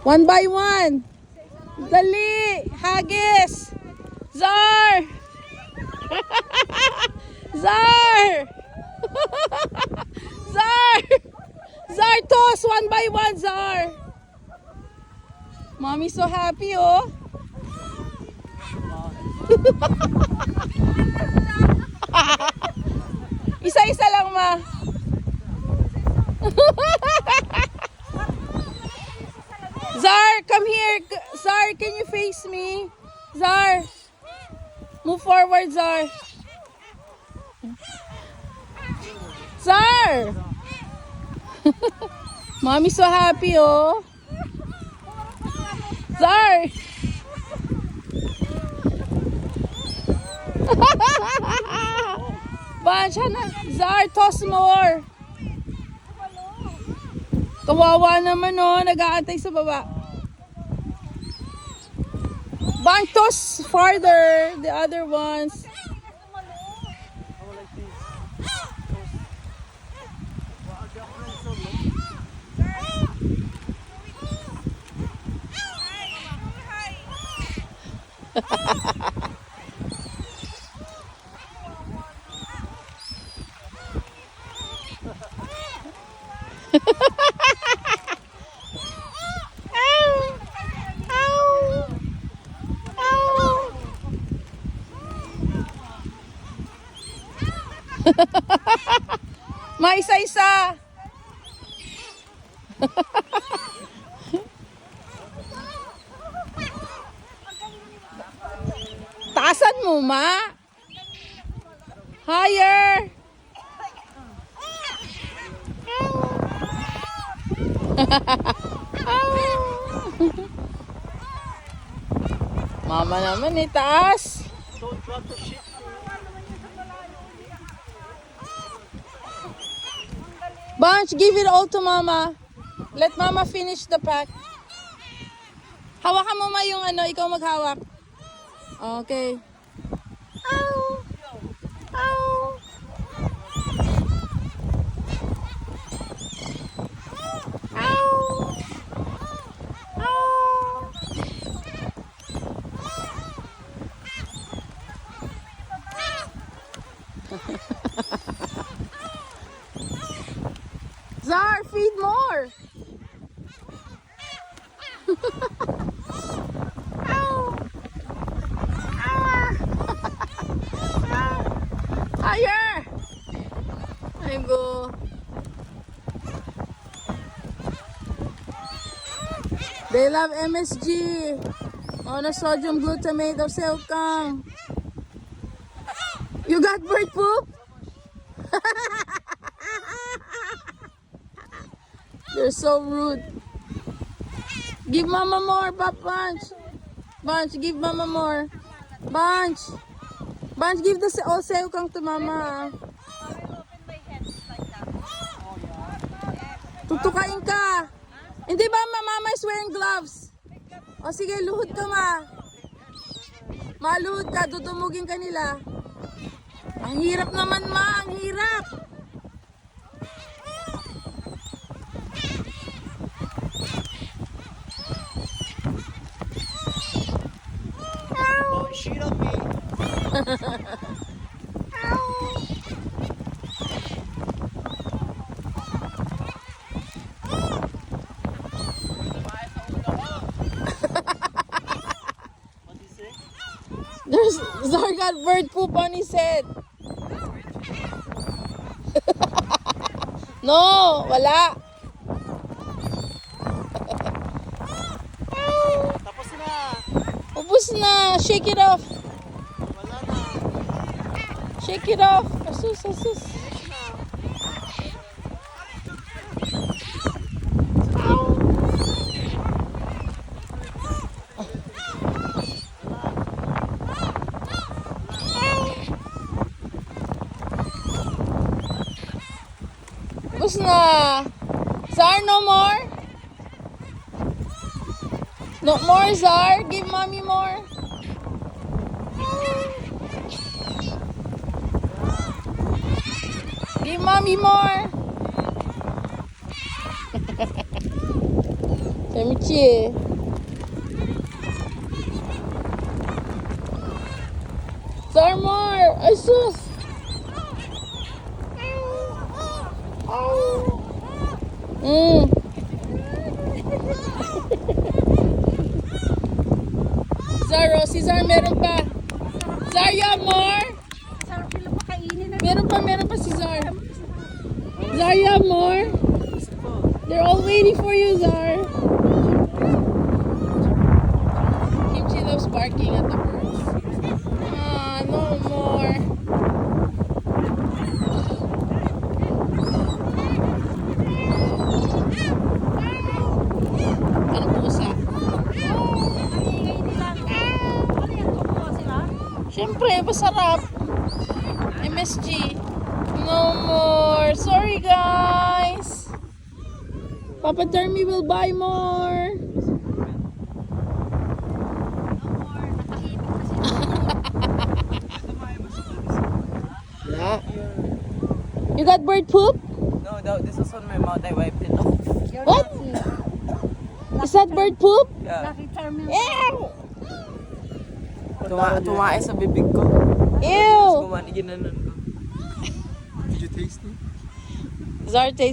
One by one. Dali. Hagis. Zar. Zar. Zar. Zar, toss one by one, Zar. Mommy's so happy, oh. Isa-isa lang, ma. Zar, come here. Zar, can you face me? Zar. Move forward, Zar. Zar. Mommy's so happy, oh. Zar. Bansya na. Zar, toss more. Kawawa naman, oh. Nag-aantay sa baba. Ban, toss farther. The other ones. Maisa-isa. Taasan mo, ma. Higher. Mama naman, taas. Bunch, give it all to mama. Let mama finish the pack. Hawakan mo ma yung ano, ikaw maghawak. Okay. Ow! Ow! Ow! Ow! Zar, feed more. Higher. I go. They love MSG. Monosodium glutamate of Seagulls. You got bird poop? They're so rude. Give mama more, Bunch. Bunch, give mama more. Bunch. Bunch, give the all Seagulls to mama. Tutukain ka. Hindi ba mama is wearing gloves? O sige, luhod ka ma. Maluhod ka, dudumugin ka nila. Ang hirap naman ma, ang hirap. Don't shoot at me. There's Zar got bird poop on his head. No, wala. Tapos na. Ubus na. Shake it off. Wala na. Shake it off. Asus, asus. Ubus na. Zar, no more? No more, Zar? Give mommy more. Give mommy more. Semichi. Zarmar! Ay sus! Mm. Zaro, si Zar meron pa. Zar, you have more? Meron pa si Zar. Zar, you have more? They're all waiting for you, Zar. Kimchi loves barking at the birds. Ah, no more. Ano pusa? Siyempre, masarap. MSG. No more. Sorry, guys. Papa Termi will buy more. You got bird poop? No, this was on my mouth. I wiped it off. What? Is that bird poop? Yeah. Ew! Tumae sa bibig ko. Ew! Ginanon ko. Did you taste it? Zar tastes